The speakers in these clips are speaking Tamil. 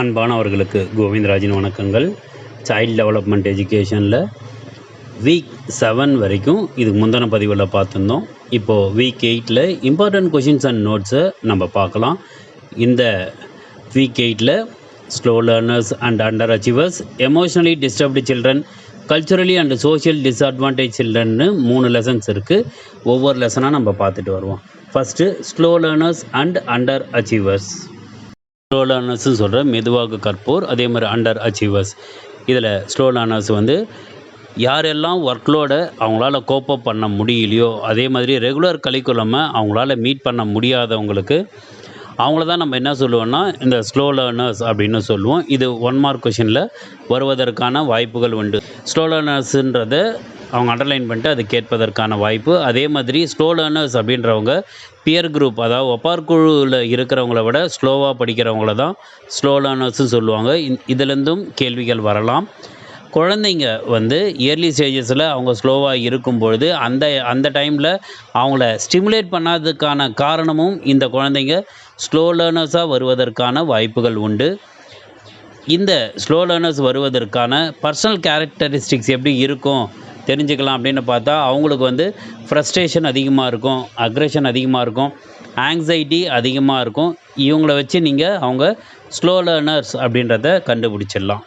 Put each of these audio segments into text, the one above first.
அன்பானவர்களுக்கு கோவிந்தராஜின் வணக்கங்கள். சைல்டு டெவலப்மெண்ட் எஜுகேஷனில் வீக் 7 வரைக்கும் இதுக்கு முந்தின பதிவில் பார்த்துருந்தோம். இப்போது வீக் 8ல் இம்பார்ட்டன்ட் கொஷின்ஸ் அண்ட் நோட்ஸை நம்ம பார்க்கலாம். இந்த வீக் 8ல் slow learners and underachievers, emotionally disturbed children, culturally and social disadvantage சில்ட்ரன்னு 3 லெசன்ஸ் இருக்குது. ஒவ்வொரு லெசனாக நம்ம பார்த்துட்டு வருவோம். First slow learners and underachievers. Slow லேர்னர்ஸ்ன்னு சொல்கிற மெதுவாக கற்போர், அதே மாதிரி அண்டர் அச்சீவர்ஸ். இதில் ஸ்லோ லேர்னர்ஸ் வந்து யாரெல்லாம் ஒர்க்லோடை அவங்களால கோப்பப் பண்ண முடியலையோ, அதே மாதிரி ரெகுலர் கரிக்குலமை அவங்களால மீட் பண்ண முடியாதவங்களுக்கு அவங்கள தான் நம்ம என்ன சொல்லுவோம்னா இந்த ஸ்லோ லேர்னர்ஸ் அப்படின்னு சொல்லுவோம். இது 1 மார்க் கொஷினில் வருவதற்கான வாய்ப்புகள் உண்டு. ஸ்லோ லேர்னர்ஸுன்றதை அவங்க அண்டர்லைன் பண்ணிட்டு அது கேட்பதற்கான வாய்ப்பு. அதே மாதிரி ஸ்லோ லேர்னர்ஸ் அப்படின்றவங்க பியர் குரூப், அதாவது ஒப்பார்குழுவில் இருக்கிறவங்கள விட ஸ்லோவாக படிக்கிறவங்கள தான் ஸ்லோ லேர்னர்ஸ்னு சொல்லுவாங்க. இதிலேருந்தும் கேள்விகள் வரலாம். குழந்தைங்க வந்து இயர்லி ஸ்டேஜஸில் அவங்க ஸ்லோவாக இருக்கும்பொழுது அந்த டைமில் அவங்கள ஸ்டிமுலேட் பண்ணாததுக்கான காரணமும் இந்த குழந்தைங்க ஸ்லோ லேர்னர்ஸாக வருவதற்கான வாய்ப்புகள் உண்டு. இந்த ஸ்லோ லேர்னர்ஸ் வருவதற்கான பர்சனல் கேரக்டரிஸ்டிக்ஸ் எப்படி இருக்கும் தெரிஞ்சுக்கலாம் அப்படின்னு பார்த்தா, அவங்களுக்கு வந்து ஃப்ரஸ்ட்ரேஷன் அதிகமாக இருக்கும், அக்ரெஷன் அதிகமாக இருக்கும், ஆங்ஸைட்டி அதிகமாக இருக்கும். இவங்கள வச்சு நீங்கள் அவங்க ஸ்லோ லேர்னர்ஸ் அப்படின்றத கண்டுபிடிச்சிடலாம்.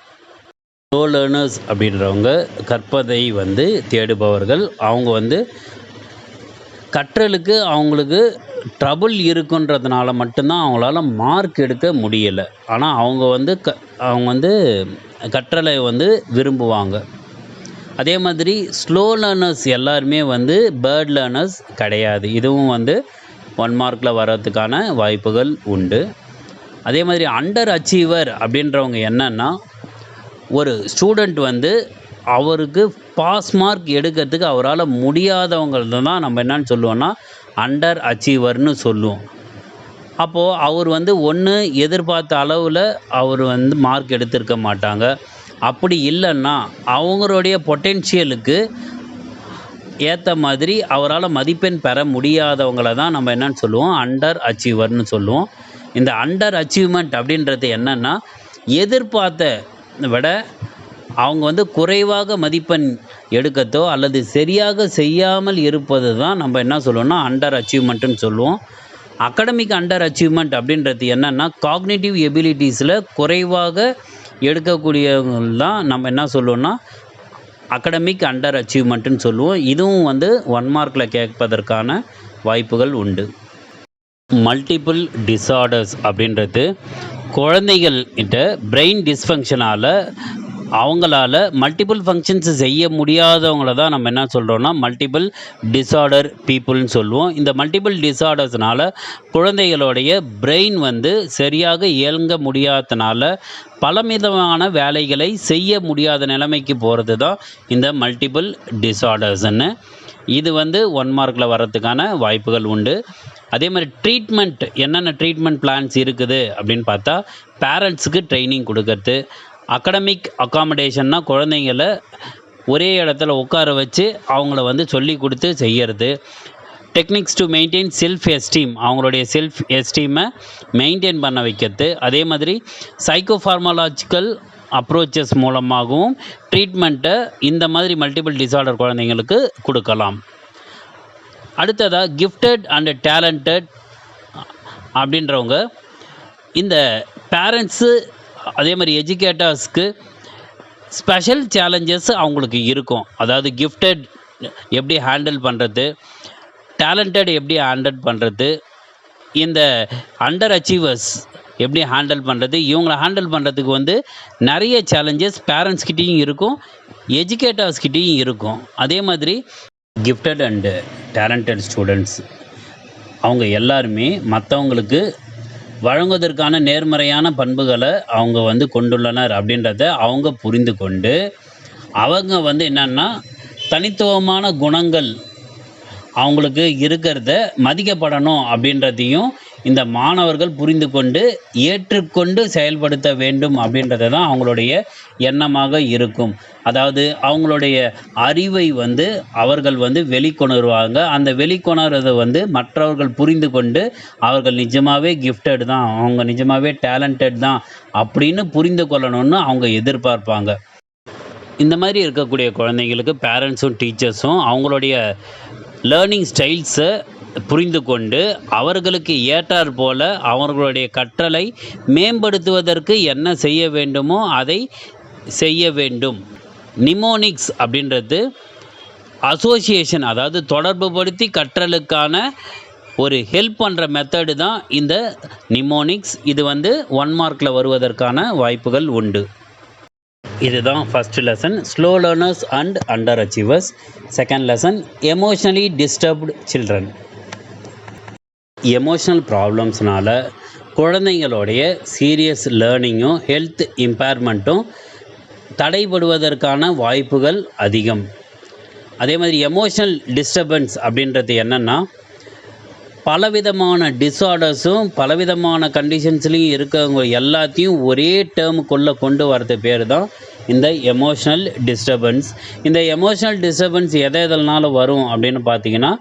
ஸ்லோ லேர்னர்ஸ் அப்படின்றவங்க கற்பதை வந்து தேடுபவர்கள். அவங்க வந்து கற்றலுக்கு அவங்களுக்கு ட்ரபுள் இருக்குன்றதுனால மட்டும்தான் அவங்களால மார்க் எடுக்க முடியலை. ஆனால் அவங்க வந்து கற்றலை வந்து விரும்புவாங்க. அதே மாதிரி ஸ்லோ லேர்னர்ஸ் எல்லாருமே வந்து பேர்ட் லேர்னர்ஸ் கிடையாது. இதுவும் வந்து 1 மார்க்கில் வர்றதுக்கான வாய்ப்புகள் உண்டு. அதே மாதிரி அண்டர் அச்சீவர் அப்படின்றவங்க என்னென்னா, ஒரு ஸ்டூடெண்ட் வந்து அவருக்கு பாஸ் மார்க் எடுக்கிறதுக்கு அவரால் முடியாதவங்கள தான் நம்ம என்னன்னு சொல்லுவோம்னா அண்டர் அச்சீவர்னு சொல்லுவோம். அப்போது அவர் வந்து ஒன்று எதிர்பார்த்த அளவில் அவர் வந்து மார்க் எடுத்திருக்க மாட்டாங்க. அப்படி இல்லைன்னா அவங்களுடைய பொட்டென்ஷியலுக்கு ஏற்ற மாதிரி அவரால் மதிப்பெண் பெற முடியாதவங்கள தான் நம்ம என்னன்னு சொல்லுவோம் அண்டர் அச்சீவர்னு சொல்லுவோம். இந்த அண்டர் அச்சீவ்மெண்ட் அப்படின்றது என்னென்னா, எதிர்பார்த்த விட அவங்க வந்து குறைவாக மதிப்பெண் எடுக்கத்தோ அல்லது சரியாக செய்யாமல் இருப்பது தான் நம்ம என்ன சொல்லுவோம்னா அண்டர் அச்சீவ்மெண்ட்டுன்னு சொல்லுவோம். அகடமிக் அண்டர் அச்சீவ்மெண்ட் அப்படின்றது என்னென்னா, காக்னிட்டிவ் எபிலிட்டிஸில் குறைவாக எடுக்கக்கூடியவங்க தான் நம்ம என்ன சொல்லுவோம்னா அகடமிக் அண்டர் அச்சீவ்மெண்ட்டுன்னு சொல்லுவோம். இதுவும் வந்து 1 மார்க்கில் கேட்பதற்கான வாய்ப்புகள் உண்டு. மல்டிபிள் டிஸார்டர்ஸ் அப்படின்றது குழந்தைகள் கிட்ட பிரெயின் டிஸ்ஃபங்க்ஷனால் அவங்களால மல்டிபிள் ஃபங்க்ஷன்ஸ் செய்ய முடியாதவங்கள தான் நம்ம என்ன சொல்கிறோன்னா மல்டிபிள் டிஸார்டர் பீப்புள்னு சொல்லுவோம். இந்த மல்டிபிள் டிஸார்டர்ஸ்னால் குழந்தைகளுடைய பிரெயின் வந்து சரியாக இயங்க முடியாதனால பலவிதமான வேலைகளை செய்ய முடியாத நிலைமைக்கு போகிறது தான் இந்த மல்டிபிள் டிஸார்டர்ஸ்ன்னு. இது வந்து 1 மார்க்கில் வர்றதுக்கான வாய்ப்புகள் உண்டு. அதே மாதிரி ட்ரீட்மெண்ட், என்னென்ன ட்ரீட்மெண்ட் பிளான்ஸ் இருக்குது அப்படின்னு பார்த்தா, பேரண்ட்ஸுக்கு ட்ரைனிங் கொடுக்கறது, அகடமிக் அக்காமடேஷன்னா குழந்தைங்கள ஒரே இடத்துல உட்கார வச்சு அவங்கள வந்து சொல்லி கொடுத்து செய்கிறது, techniques to maintain self esteem, அவங்களுடைய செல்ஃப் எஸ்டீமை மெயின்டைன் பண்ண வைக்கிறது. அதே மாதிரி சைக்கோஃபார்மாலாஜிக்கல் அப்ரோச்சஸ் மூலமாகவும் ட்ரீட்மெண்ட்டை இந்த மாதிரி மல்டிபிள் டிஸார்டர் குழந்தைங்களுக்கு கொடுக்கலாம். அடுத்ததாக கிஃப்டட் அண்ட் டேலண்டட் அப்படின்றவங்க, இந்த பேரண்ட்ஸு அதே மாதிரி எஜுகேட்டர்ஸ்க்கு ஸ்பெஷல் சேலஞ்சஸ் அவங்களுக்கு இருக்கும். அதாவது கிஃப்டட் எப்படி ஹேண்டில் பண்ணுறது, டேலண்டட் எப்படி ஹேண்டில் பண்ணுறது, இந்த அண்டர் அச்சீவர்ஸ் எப்படி ஹேண்டில் பண்ணுறது, இவங்களை ஹேண்டில் பண்ணுறதுக்கு வந்து நிறைய சேலஞ்சஸ் பேரண்ட்ஸ்கிட்டையும் இருக்கும், எஜுகேட்டர்ஸ்கிட்டையும் இருக்கும். அதே மாதிரி கிஃப்டட் அண்டு டேலண்டட் ஸ்டூடெண்ட்ஸ் அவங்க எல்லாருமே மற்றவங்களுக்கு வழங்குவதற்கான நேர்மறையான பண்புகளை அவங்க வந்து கொண்டுள்ளனர் அப்படின்றத அவங்க புரிந்து கொண்டு அவங்க வந்து என்னென்னா தனித்துவமான குணங்கள் அவங்களுக்கு இருக்கிறத மதிக்கப்படணும் அப்படின்றதையும் இந்த மாணவர்கள் புரிந்து கொண்டு ஏற்றுக்கொண்டு செயல்படுத்த வேண்டும் அப்படின்றது தான் அவங்களுடைய எண்ணமாக இருக்கும். அதாவது அவங்களுடைய அறிவை வந்து அவர்கள் வந்து வெளிக்கொணருவாங்க. அந்த வெளிக்கொணர்றத வந்து மற்றவர்கள் புரிந்து கொண்டு அவர்கள் நிஜமாவே கிஃப்டட் தான், அவங்க நிஜமாவே டேலண்டட் தான் அப்படின்னு புரிந்து கொள்ளணும்னு அவங்க எதிர்பார்ப்பாங்க. இந்த மாதிரி இருக்கக்கூடிய குழந்தைங்களுக்கு பேரண்ட்ஸும் டீச்சர்ஸும் அவங்களுடைய லேர்னிங் ஸ்டைல்ஸை புரிந்து கொண்டு அவர்களுக்கு ஏற்றாற் போல அவர்களுடைய கற்றலை மேம்படுத்துவதற்கு என்ன செய்ய வேண்டுமோ அதை செய்ய வேண்டும். நிமோனிக்ஸ் அப்படின்றது அசோசியேஷன், அதாவது தொடர்புபடுத்தி கற்றலுக்கான ஒரு ஹெல்ப் பண்ணுற மெத்தடு தான் இந்த நிமோனிக்ஸ். இது வந்து 1 மார்க்கில் வருவதற்கான வாய்ப்புகள் உண்டு. இதுதான் first lesson, slow learners and underachievers. Second lesson, emotionally disturbed children. Emotional ப்ராப்ளம்ஸ்னால குழந்தைங்களுடைய சீரியஸ் லேர்னிங்கும் ஹெல்த் இம்பேர்மெண்ட்டும் தடைபடுவதற்கான வாய்ப்புகள் அதிகம். அதே மாதிரி எமோஷ்னல் டிஸ்டர்பன்ஸ் அப்படின்றது என்னென்னா, பலவிதமான டிஸார்டர்ஸும் பலவிதமான கண்டிஷன்ஸ்லையும் இருக்கவங்க எல்லாத்தையும் ஒரே டேர்முக்குள்ளே கொண்டு வரது பேர் தான் இந்த எமோஷ்னல் டிஸ்டர்பன்ஸ். இந்த எமோஷ்னல் டிஸ்டர்பன்ஸ் எதனால வரும் அப்படின்னு பார்த்தீங்கன்னா,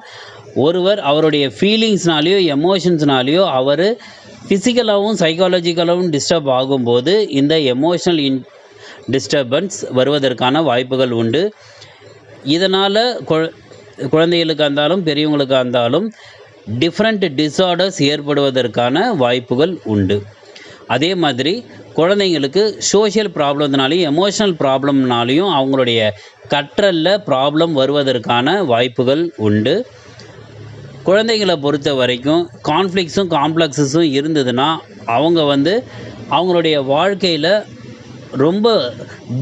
ஒருவர் அவருடைய ஃபீலிங்ஸ்னாலேயோ எமோஷன்ஸ்னாலேயோ அவர் ஃபிசிக்கலாகவும் சைக்காலஜிக்கலாகவும் டிஸ்டர்ப் ஆகும்போது இந்த எமோஷ்னல் டிஸ்டர்பன்ஸ் வருவதற்கான வாய்ப்புகள் உண்டு. இதனால் குழந்தைகளுக்காக இருந்தாலும் பெரியவங்களுக்காக இருந்தாலும் டிஃப்ரெண்ட் டிஸார்டர்ஸ் ஏற்படுவதற்கான வாய்ப்புகள் உண்டு. அதே மாதிரி குழந்தைங்களுக்கு சோஷியல் ப்ராப்ளம்னாலையும் எமோஷ்னல் ப்ராப்ளம்னாலையும் அவங்களுடைய கற்றலில் ப்ராப்ளம் வருவதற்கான வாய்ப்புகள் உண்டு. குழந்தைகளை பொறுத்த வரைக்கும் கான்ஃப்ளிக்ஸும் காம்ப்ளெக்ஸஸும் இருந்ததுன்னா அவங்க வந்து அவங்களுடைய வாழ்க்கையில் ரொம்ப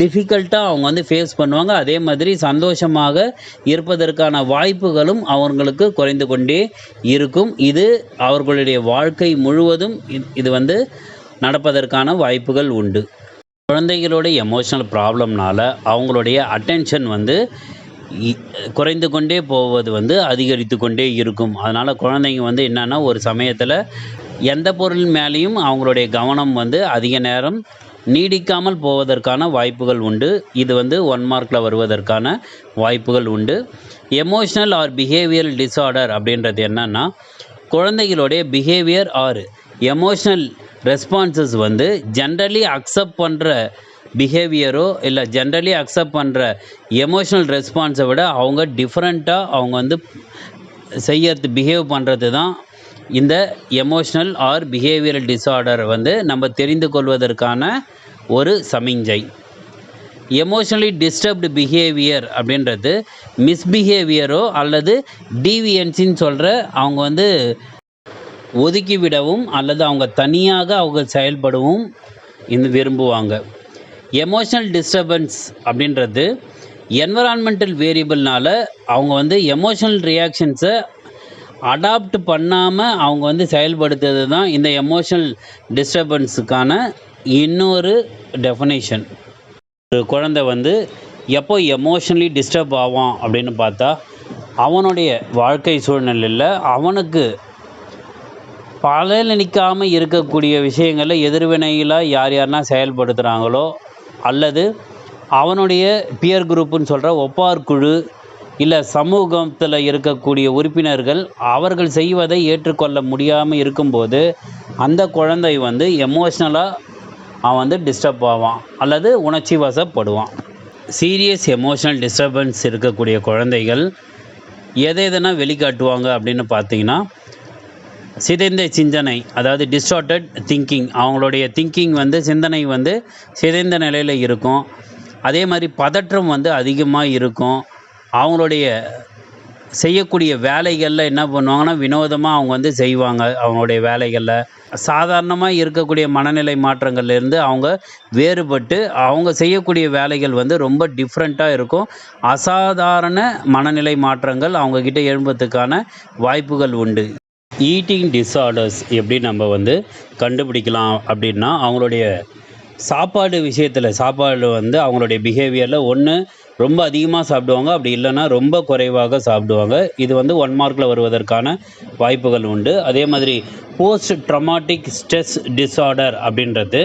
டிஃபிகல்ட்டாக அவங்க வந்து ஃபேஸ் பண்ணுவாங்க. அதே மாதிரி சந்தோஷமாக இருப்பதற்கான வாய்ப்புகளும் அவங்களுக்கு குறைந்து கொண்டே இருக்கும். இது அவர்களுடைய வாழ்க்கை முழுவதும் இது வந்து நடப்பதற்கான வாய்ப்புகள் உண்டு. குழந்தைகளோட எமோஷ்னல் ப்ராப்ளம்னால் அவங்களுடைய அட்டென்ஷன் வந்து குறைந்து கொண்டே போவது வந்து அதிகரித்து கொண்டே இருக்கும். அதனால் குழந்தைங்க வந்து என்னென்னா ஒரு சமயத்தில் எந்த பொருள் மேலேயும் அவங்களுடைய கவனம் வந்து அதிக நேரம் நீடிக்காமல் போவதற்கான வாய்ப்புகள் உண்டு. இது வந்து 1 மார்க்கில் வருவதற்கான வாய்ப்புகள் உண்டு. எமோஷ்னல் ஆர் பிஹேவியரல் டிஸார்டர் அப்படின்றது என்னென்னா, குழந்தைகளுடைய பிஹேவியர் ஆர் எமோஷ்னல் ரெஸ்பான்சஸ் வந்து ஜென்ரலி அக்செப்ட் பண்ணுற பிஹேவியரோ இல்லை ஜென்ரலி அக்செப்ட் பண்ணுற எமோஷ்னல் ரெஸ்பான்ஸை விட அவங்க டிஃப்ரெண்ட்டாக அவங்க வந்து செய்யறது பிஹேவ் பண்ணுறது தான் இந்த எமோஷ்னல் ஆர் பிஹேவியரல் டிஸார்டர் வந்து நம்ம தெரிந்து கொள்வதற்கான ஒரு சமிஞ்சை. எமோஷ்னலி டிஸ்டர்ப்டு பிஹேவியர் அப்படின்றது மிஸ்பிஹேவியரோ அல்லது டீவியன்ஸின்னு சொல்கிற அவங்க வந்து ஒதுக்கிவிடவும் அல்லது அவங்க தனியாக அவங்க செயல்படவும் விரும்புவாங்க. எமோஷ்னல் டிஸ்டர்பன்ஸ் அப்படின்றது என்வரான்மெண்டல் வேரியபிள்னால் அவங்க வந்து எமோஷ்னல் ரியாக்ஷன்ஸை அடாப்ட் பண்ணாமல் அவங்க வந்து செயல்படுத்துறது தான் இந்த எமோஷ்னல் டிஸ்டர்பன்ஸுக்கான இன்னொரு டெஃபினேஷன். ஒரு குழந்தை வந்து எப்போ எமோஷ்னலி டிஸ்டர்ப் ஆவான் அப்படின்னு பார்த்தா, அவனுடைய வாழ்க்கை சூழ்நிலையில் அவனுக்கு பலனளிக்காமல் இருக்கக்கூடிய விஷயங்களில் எதிர்வினைகளாக யார்னா செயல்படுத்துகிறாங்களோ அல்லது அவனுடைய பியர் குரூப்புன்னு சொல்கிற ஒப்பார் குழு இல்லை சமூகத்தில் இருக்கக்கூடிய உறுப்பினர்கள் அவர்கள் செய்வதை ஏற்றுக்கொள்ள முடியாமல் இருக்கும்போது அந்த குழந்தை வந்து எமோஷ்னலாக அவன் வந்து டிஸ்டர்ப் ஆவான் அல்லது உணர்ச்சி வசப்படுவான். சீரியஸ் எமோஷ்னல் டிஸ்டர்பன்ஸ் இருக்கக்கூடிய குழந்தைகள் எதனா வெளிக்காட்டுவாங்க அப்படின்னு பார்த்தீங்கன்னா, சிதைந்த சிந்தனை, அதாவது டிஸ்டார்டட் திங்கிங். அவங்களுடைய திங்கிங் வந்து சிந்தனை வந்து சிதைந்த நிலையில் இருக்கும். அதே மாதிரி பதற்றம் வந்து அதிகமாக இருக்கும். அவங்களுடைய செய்யக்கூடிய வேலைகளில் என்ன பண்ணுவாங்கன்னா வினோதமாக அவங்க வந்து செய்வாங்க. அவங்களுடைய வேலைகளில் சாதாரணமாக இருக்கக்கூடிய மனநிலை மாற்றங்கள்லேருந்து அவங்க வேறுபட்டு அவங்க செய்யக்கூடிய வேலைகள் வந்து ரொம்ப டிஃப்ரெண்ட்டாக இருக்கும். அசாதாரண மனநிலை மாற்றங்கள் அவங்கக்கிட்ட எழும்புறதுக்கான வாய்ப்புகள் உண்டு. ஈட்டிங் டிஸார்டர்ஸ் எப்படி நம்ம வந்து கண்டுபிடிக்கலாம் அப்படின்னா, அவங்களுடைய சாப்பாடு விஷயத்தில் சாப்பாடு வந்து அவங்களுடைய பிஹேவியரில் ஒன்று ரொம்ப அதிகமாக சாப்பிடுவாங்க, அப்படி இல்லைன்னா ரொம்ப குறைவாக சாப்பிடுவாங்க. இது வந்து 1 மார்க்கில் வருவதற்கான வாய்ப்புகள் உண்டு. அதே மாதிரி போஸ்ட் ட்ரமாட்டிக் ஸ்ட்ரெஸ் டிஸார்டர் அப்படின்றது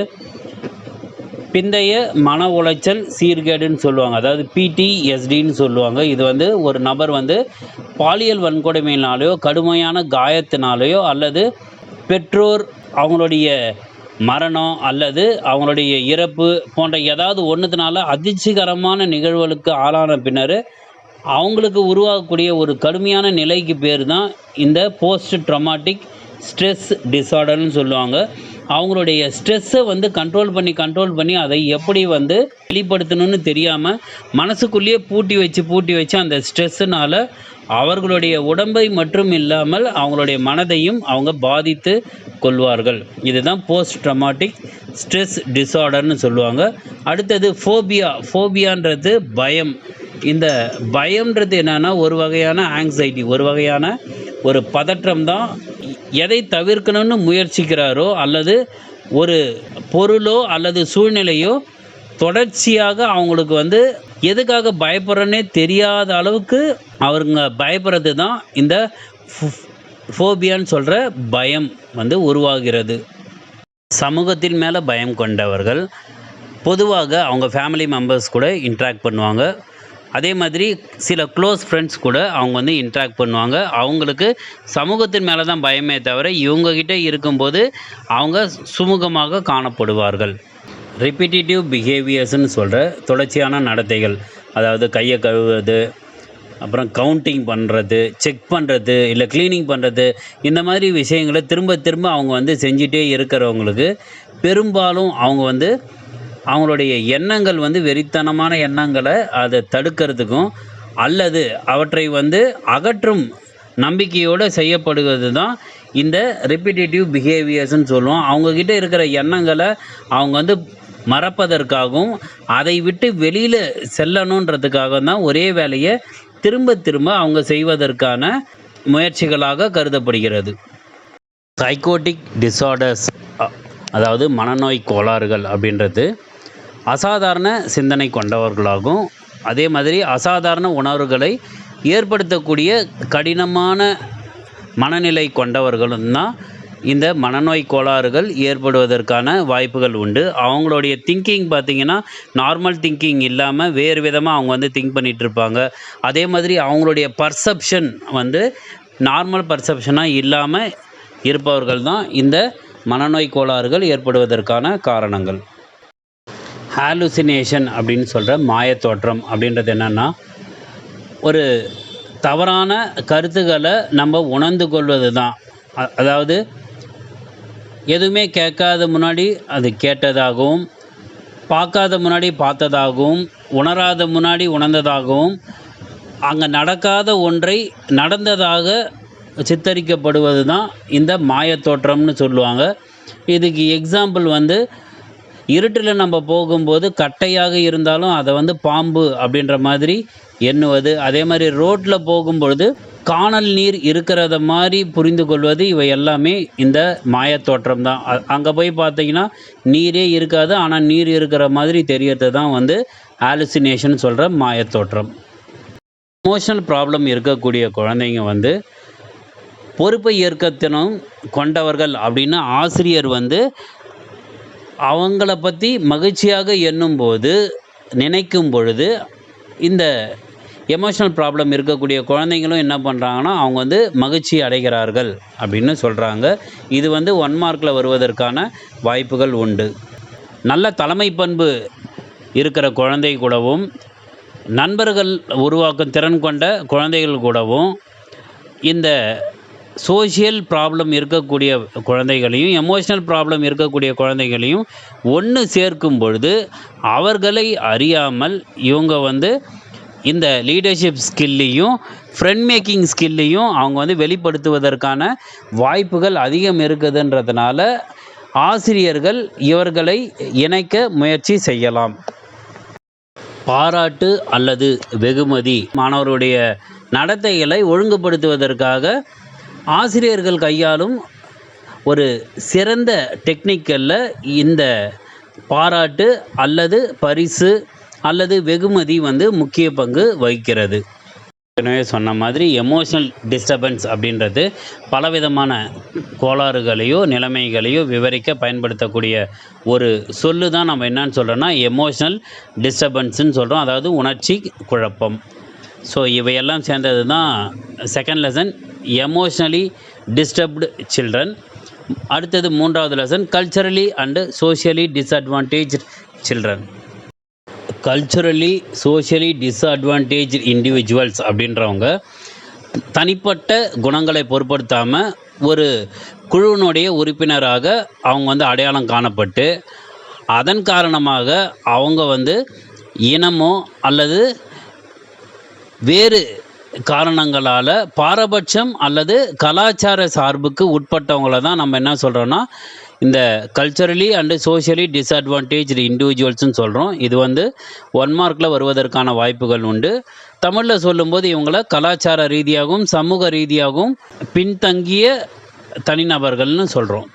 பிந்தைய மன உளைச்சல் சீர்கேடுன்னு சொல்லுவாங்க. அதாவது பிடிஎஸ்டின்னு சொல்லுவாங்க. இது வந்து ஒரு நபர் வந்து பாலியல் வன்கொடுமையினாலேயோ, கடுமையான காயத்தினாலேயோ அல்லது பெற்றோர் அவங்களுடைய மரணம் அல்லது அவங்களுடைய இறப்பு போன்ற ஏதாவது ஒன்றுத்துனால அதிர்ச்சிகரமான நிகழ்வுகளுக்கு ஆளான பின்னர் அவங்களுக்கு உருவாகக்கூடிய ஒரு கடுமையான நிலைக்கு பேர் தான் இந்த போஸ்ட் ட்ரமாட்டிக் ஸ்ட்ரெஸ் டிஸார்டர்னு சொல்லுவாங்க. அவங்களுடைய ஸ்ட்ரெஸ்ஸை வந்து கண்ட்ரோல் பண்ணி அதை எப்படி வந்து வெளிப்படுத்தணும்னு தெரியாமல் மனசுக்குள்ளேயே பூட்டி வச்சு அந்த ஸ்ட்ரெஸ்ஸுனால் அவர்களுடைய உடம்பை மட்டும் இல்லாமல் அவங்களுடைய மனதையும் அவங்க பாதித்து கொள்வார்கள். இதுதான் போஸ்ட் ட்ரமாட்டிக் ஸ்ட்ரெஸ் டிஸார்டர்னு சொல்லுவாங்க. அடுத்தது ஃபோபியான்றது பயம். இந்த பயம்ன்றது என்னென்னா ஒரு வகையான ஆங்ஸைட்டி, ஒரு வகையான ஒரு பதற்றம் தான். எதை தவிர்க்கணும்னு முயற்சிக்கிறாரோ அல்லது ஒரு பொருளோ அல்லது சூழ்நிலையோ தொடர்ச்சியாக அவங்களுக்கு வந்து எதுக்காக பயப்படுறோன்னே தெரியாத அளவுக்கு அவங்க பயப்படுறது தான் இந்த ஃபோபியான்னு சொல்கிற பயம் வந்து உருவாகிறது. சமூகத்தின் மேலே பயம் கொண்டவர்கள் பொதுவாக அவங்க ஃபேமிலி மெம்பர்ஸ் கூட இன்ட்ராக்ட் பண்ணுவாங்க. அதே மாதிரி சில க்ளோஸ் ஃப்ரெண்ட்ஸ் கூட அவங்க வந்து இன்ட்ராக்ட் பண்ணுவாங்க. அவங்களுக்கு சமூகத்தின் மேலே தான் பயமே தவிர இவங்கக்கிட்ட இருக்கும்போது அவங்க சுமூகமாக காணப்படுவார்கள். ரிப்பீட்டேட்டிவ் பிஹேவியர்ஸ்ன்னு சொல்கிற தொடர்ச்சியான நடத்தைகள், அதாவது கையை கழுவுறது, அப்புறம் கவுண்டிங் பண்ணுறது, செக் பண்ணுறது, இல்லை க்ளீனிங் பண்ணுறது, இந்த மாதிரி விஷயங்களை திரும்ப அவங்க வந்து செஞ்சிட்டே இருக்கிறவங்களுக்கு பெரும்பாலும் அவங்க வந்து அவங்களுடைய எண்ணங்கள் வந்து வெறித்தனமான எண்ணங்களை அதை தடுக்கிறதுக்கும் அல்லது அவற்றை வந்து அகற்றும் நம்பிக்கையோடு செய்யப்படுவது தான் இந்த ரிப்பீட்டேட்டிவ் பிஹேவியர்ஸ்ன்னு சொல்லுவோம். அவங்கக்கிட்ட இருக்கிற எண்ணங்களை அவங்க வந்து மறப்பதற்காகவும் அதை விட்டு வெளியில் செல்லணுன்றதுக்காக தான் ஒரே வேலையை திரும்ப அவங்க செய்வதற்கான முயற்சிகளாக கருதப்படுகிறது. சைக்கோட்டிக் டிஸார்டர்ஸ், அதாவது மனநோய் கோளாறுகள் அப்படின்றது அசாதாரண சிந்தனை கொண்டவர்களாகும். அதே மாதிரி அசாதாரண உணர்வுகளை ஏற்படுத்தக்கூடிய கடினமான மனநிலை கொண்டவர்களும் தான் இந்த மனநோய் கோளாறுகள் ஏற்படுவதற்கான வாய்ப்புகள் உண்டு. அவங்களுடைய திங்கிங் பார்த்திங்கன்னா நார்மல் திங்கிங் இல்லாமல் வேறு விதமாக அவங்க வந்து திங்க் பண்ணிகிட்ருப்பாங்க. அதே மாதிரி அவங்களுடைய பர்செப்ஷன் வந்து நார்மல் பர்செப்ஷனாக இல்லாமல் இருப்பவர்கள் தான் இந்த மனநோய் கோளாறுகள் ஏற்படுவதற்கான காரணங்கள். ஹாலுசினேஷன் அப்படின்னு சொல்கிற மாயத்தோற்றம் அப்படின்றது என்னென்னா ஒரு தவறான கருத்துக்களை நம்ம உணர்ந்து கொள்வது தான். அதாவது எதுவுமே கேட்காத முன்னாடி அது கேட்டதாகவும், பார்க்காத முன்னாடி பார்த்ததாகவும், உணராத முன்னாடி உணர்ந்ததாகவும், அங்கே நடக்காத ஒன்றை நடந்ததாக சித்தரிக்கப்படுவது தான் இந்த மாயத்தோற்றம்னு சொல்லுவாங்க. இதுக்கு எக்ஸாம்பிள் வந்து இருட்டில் நம்ம போகும்போது கட்டையாக இருந்தாலும் அதை வந்து பாம்பு அப்படின்ற மாதிரி எண்ணுவது. அதே மாதிரி ரோட்டில் போகும்பொழுது காணல் நீர் இருக்கிறத மாதிரி புரிந்து கொள்வது, இவை எல்லாமே இந்த மாயத்தோற்றம் தான். அங்கே போய் பார்த்தீங்கன்னா நீரே இருக்காது, ஆனால் நீர் இருக்கிற மாதிரி தெரியறது தான் வந்து ஹாலுசினேஷன் சொல்கிற மாயத்தோற்றம். எமோஷனல் ப்ராப்ளம் இருக்கக்கூடிய குழந்தைங்க வந்து பொறுப்பை ஏற்கத்தனம் கொண்டவர்கள் அப்படின்னு ஆசிரியர் வந்து அவங்கள பற்றி மகிழ்ச்சியாக எண்ணும்போது நினைக்கும் பொழுது இந்த எமோஷனல் ப்ராப்ளம் இருக்கக்கூடிய குழந்தைங்களும் என்ன பண்ணுறாங்கன்னா அவங்க வந்து மகிழ்ச்சி அடைகிறார்கள் அப்படின்னு சொல்கிறாங்க. இது வந்து 1 மார்க்கில் வருவதற்கான வாய்ப்புகள் உண்டு. நல்ல தலைமை பண்பு இருக்கிற குழந்தை கூடவும், நண்பர்கள் உருவாக்கும் திறன் கொண்ட குழந்தைகள் கூடவும் இந்த சோஷியல் ப்ராப்ளம் இருக்கக்கூடிய குழந்தைகளையும் எமோஷ்னல் ப்ராப்ளம் இருக்கக்கூடிய குழந்தைகளையும் ஒன்று சேர்க்கும் பொழுது அவர்களை அறியாமல் இவங்க வந்து இந்த லீடர்ஷிப் ஸ்கில்லையும் ஃப்ரெண்ட் மேக்கிங் ஸ்கில்லையும் அவங்க வந்து வெளிப்படுத்துவதற்கான வாய்ப்புகள் அதிகம் இருக்குதுன்றதுனால ஆசிரியர்கள் இவர்களை இணைக்க முயற்சி செய்யலாம். பாராட்டு அல்லது வெகுமதி மாணவருடைய நடத்தைகளை ஒழுங்குபடுத்துவதற்காக ஆசிரியர்கள் கையாளும் ஒரு சிறந்த டெக்னிக்கலில் இந்த பாராட்டு அல்லது பரிசு அல்லது வெகுமதி வந்து முக்கிய பங்கு வகிக்கிறது. ஏற்கனவே சொன்ன மாதிரி எமோஷனல் டிஸ்டர்பன்ஸ் அப்படின்றது பலவிதமான கோளாறுகளையோ நிலைமைகளையோ விவரிக்க பயன்படுத்தக்கூடிய ஒரு சொல்லு தான் நம்ம என்னன்னு சொல்கிறோன்னா எமோஷனல் டிஸ்டர்பன்ஸ்ன்னு சொல்கிறோம். அதாவது உணர்ச்சி குழப்பம். ஸோ இவையெல்லாம் சேர்ந்தது தான் second lesson emotionally disturbed children. அடுத்தது மூன்றாவது lesson culturally and socially disadvantaged children. Culturally socially disadvantage individuals அப்படின்றவங்க தனிப்பட்ட குணங்களை பொருட்படுத்தாமல் ஒரு குழுவினுடைய உறுப்பினராக அவங்க வந்து அடையாளம் காணப்பட்டு அதன் காரணமாக அவங்க வந்து இனமோ அல்லது வேறு காரணங்களால் பாரபட்சம் அல்லது கலாச்சார சார்புக்கு உட்பட்டவங்களை தான் நம்ம என்ன சொல்கிறோன்னா இந்த கல்ச்சரலி அண்டு சோஷியலி டிஸ்அட்வான்டேஜ்டு இண்டிவிஜுவல்ஸ்னு சொல்கிறோம். இது வந்து 1 மார்க்கில் வருவதற்கான வாய்ப்புகள் உண்டு. தமிழில் சொல்லும்போது இவங்களை கலாச்சார ரீதியாகவும் சமூக ரீதியாகவும் பின்தங்கிய தனிநபர்கள்னு சொல்கிறோம்.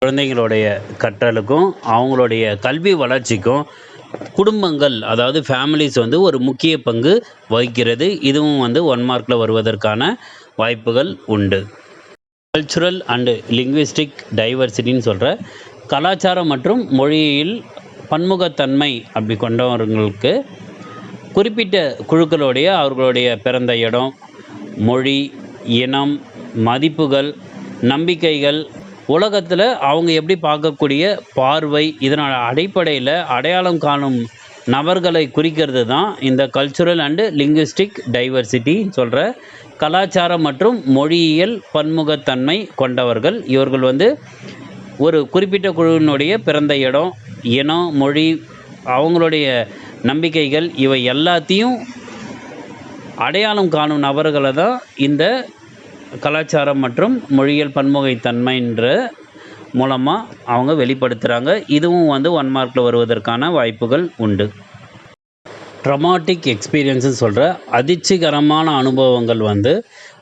குழந்தைங்களுடைய கற்றலுக்கும் அவங்களுடைய கல்வி வளர்ச்சிக்கும் குடும்பங்கள் அதாவது ஃபேமிலிஸ் வந்து ஒரு முக்கிய பங்கு வகிக்கிறது. இதுவும் வந்து 1 மார்க்கில் வருவதற்கான வாய்ப்புகள் உண்டு. கல்ச்சுரல் அண்டு லிங்குவிஸ்டிக் டைவர்சிட்டின்னு சொல்கிற கலாச்சாரம் மற்றும் மொழியில் பன்முகத்தன்மை அப்படி கொண்டவர்களுக்கு குறிப்பிட்ட குழுக்களுடைய அவர்களுடைய பிறந்த இடம், மொழி, இனம், மதிப்புகள், நம்பிக்கைகள், உலகத்தில் அவங்க எப்படி பார்க்கக்கூடிய பார்வை இதனோட அடிப்படையில் அடையாளம் காணும் நபர்களை குறிக்கிறது தான் இந்த கல்ச்சுரல் அண்டு லிங்குவிஸ்டிக் டைவர்சிட்டின்னு சொல்கிற கலாச்சாரம் மற்றும் மொழியியல் பன்முகத்தன்மை கொண்டவர்கள். இவர்கள் வந்து ஒரு குறிப்பிட்ட குழுவினுடைய பிறந்த இடம், இனம், மொழி, அவங்களுடைய நம்பிக்கைகள் இவை எல்லாத்தையும் அடையாளம் காணும் நபர்களை தான் இந்த கலாச்சாரம் மற்றும் மொழியியல் பன்முகத்தன்மைன்ற மூலமாக அவங்க வெளிப்படுத்துகிறாங்க. இதுவும் வந்து 1 மார்க்கில் வருவதற்கான வாய்ப்புகள் உண்டு. ட்ரமாட்டிக் எக்ஸ்பீரியன்ஸுன்னு சொல்கிற அதிர்ச்சிகரமான அனுபவங்கள் வந்து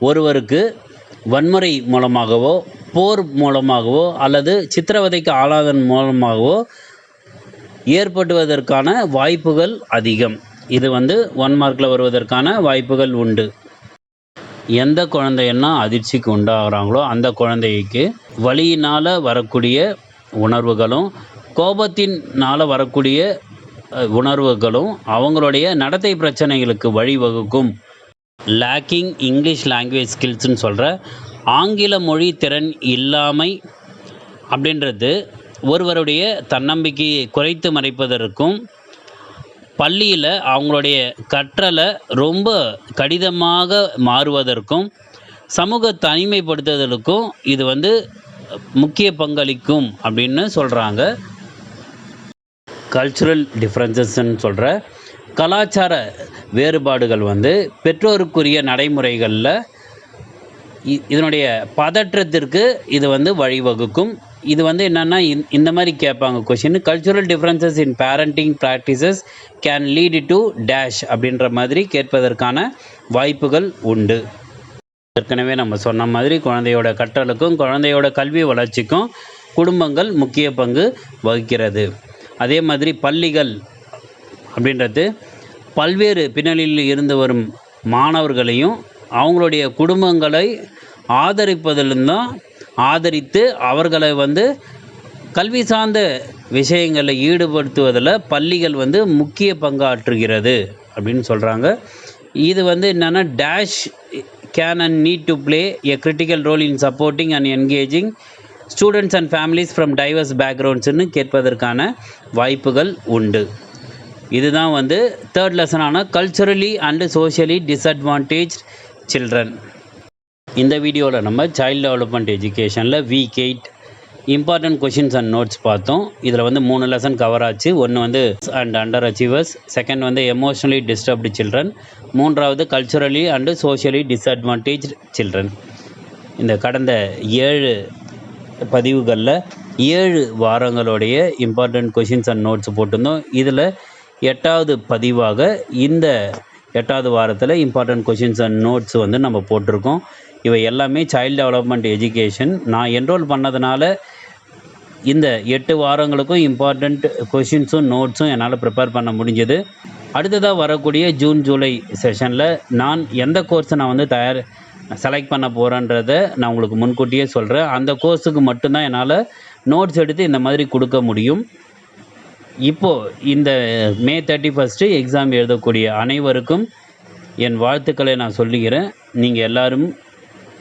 ஒருவருக்கு வன்முறை மூலமாகவோ போர் மூலமாகவோ அல்லது சித்திரவதைக்கு ஆளாதன் மூலமாகவோ ஏற்படுவதற்கான வாய்ப்புகள் அதிகம். இது வந்து 1 மார்க்கில் வருவதற்கான வாய்ப்புகள் உண்டு. எந்த குழந்தையெல்லாம் அதிர்ச்சிக்கு உண்டாகிறாங்களோ அந்த குழந்தைக்கு வலியினால் வரக்கூடிய உணர்வுகளும் கோபத்தினால் வரக்கூடிய உணர்வுகளும் அவங்களுடைய நடத்தை பிரச்சனைகளுக்கு வழிவகுக்கும். லேக்கிங் இங்கிலீஷ் லாங்குவேஜ் ஸ்கில்ஸ்ன்னு சொல்கிற ஆங்கில மொழி திறன் இல்லாமை அப்படின்றது ஒருவருடைய தன்னம்பிக்கையை குறைத்து மறைப்பதற்கும் பள்ளியில் அவங்களுடைய கற்றலை ரொம்ப கடினமாக மாறுவதற்கும் சமூக தனிமைப்படுத்துதலுக்கும் இது வந்து முக்கிய பங்களிக்கும் அப்படின்னு சொல்கிறாங்க. கல்ச்சுரல் டிஃப்ரென்சஸ்ன்னு சொல்கிற கலாச்சார வேறுபாடுகள் வந்து பெற்றோருக்குரிய நடைமுறைகளில் இதனுடைய பதற்றத்திற்கு இது வந்து வழிவகுக்கும். இது வந்து என்னென்னா இந்த மாதிரி கேட்பாங்க question. Cultural differences in parenting practices can lead to dash அப்படின்ற மாதிரி கேட்பதற்கான வாய்ப்புகள் உண்டு. ஏற்கனவே நம்ம சொன்ன மாதிரி குழந்தையோட கற்றலுக்கும் குழந்தையோட கல்வி வளர்ச்சிக்கும் குடும்பங்கள் முக்கிய பங்கு வகிக்கிறது. அதே மாதிரி பள்ளிகள் அப்படின்றது பல்வேறு பின்னணியில் இருந்து வரும் மாணவர்களையும் அவங்களுடைய குடும்பங்களை ஆதரிப்பதிலும் தான் ஆதரித்து அவர்களை வந்து கல்வி சார்ந்த விஷயங்களில் ஈடுபடுத்துவதில் பள்ளிகள் வந்து முக்கிய பங்காற்றுகிறது அப்படின்னு சொல்கிறாங்க. இது வந்து என்னென்னா dash can and need to play a critical role in supporting and engaging students and families from diverse பேக்ரவுண்ட்ஸ்னு கேட்பதற்கான வாய்ப்புகள் உண்டு. இதுதான் வந்து தேர்ட் லெசனான culturally and socially disadvantage children. இந்த வீடியோவில் நம்ம சைல்டு டெவலப்மெண்ட் எஜுகேஷனில் week 8 important questions and notes பார்த்தோம். இதில் வந்து 3 லெசன் கவர் ஆச்சு. ஒன்று வந்து அண்ட் அண்டர் அச்சீவர்ஸ், செகண்ட் வந்து எமோஷ்னலி டிஸ்டர்ப்டு சில்ட்ரன், மூன்றாவது culturally and socially disadvantage children. இந்த கடந்த 7 பதிவுகளில் 7 வாரங்களுடைய இம்பார்ட்டன்ட் கொஷின்ஸ் அண்ட் நோட்ஸ் போட்டிருந்தோம். இதில் 8வது பதிவாக இந்த 8வது வாரத்தில் இம்பார்ட்டன்ட் கொஷின்ஸ் அண்ட் நோட்ஸ் வந்து நம்ம போட்டிருக்கோம். இவை எல்லாமே சைல்டு டெவலப்மெண்ட் எஜுகேஷன் நான் என்ரோல் பண்ணதுனால இந்த 8 வாரங்களுக்கும் இம்பார்ட்டண்ட் கொஷின்ஸும் நோட்ஸும் என்னால் ப்ரிப்பேர் பண்ண முடிஞ்சது. அடுத்ததாக வரக்கூடிய ஜூன் ஜூலை செஷனில் நான் எந்த கோர்ஸை நான் வந்து செலக்ட் பண்ண போகிறேன்றதை நான் உங்களுக்கு முன்கூட்டியே சொல்கிறேன். அந்த கோர்ஸுக்கு மட்டும்தான் என்னால் நோட்ஸ் எடுத்து இந்த மாதிரி கொடுக்க முடியும். இப்போது இந்த மே 31 எக்ஸாம் எழுதக்கூடிய அனைவருக்கும் என் வாழ்த்துக்களை நான் சொல்லுகிறேன். நீங்கள் எல்லாரும்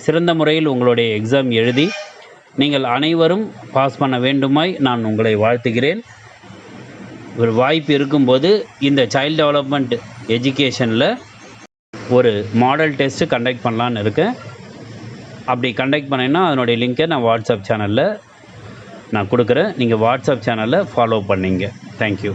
சிறந்த முறையில் உங்களுடைய எக்ஸாம் எழுதி நீங்கள் அனைவரும் பாஸ் பண்ண வேண்டுமாய் நான் உங்களை வாழ்த்துகிறேன். ஒரு வாய்ப்பு இருக்கும்போது இந்த சைல்டு டெவலப்மெண்ட் எஜுகேஷனில் ஒரு மாடல் டெஸ்ட்டு கண்டக்ட் பண்ணலான்னு இருக்கேன். அப்படி கண்டக்ட் பண்ணேன்னா அதனுடைய லிங்க்கை நான் வாட்ஸ்அப் சேனலில் நான் கொடுக்குறேன். நீங்கள் வாட்ஸ்அப் சேனலில் ஃபாலோ பண்ணிங்க. தேங்க்யூ.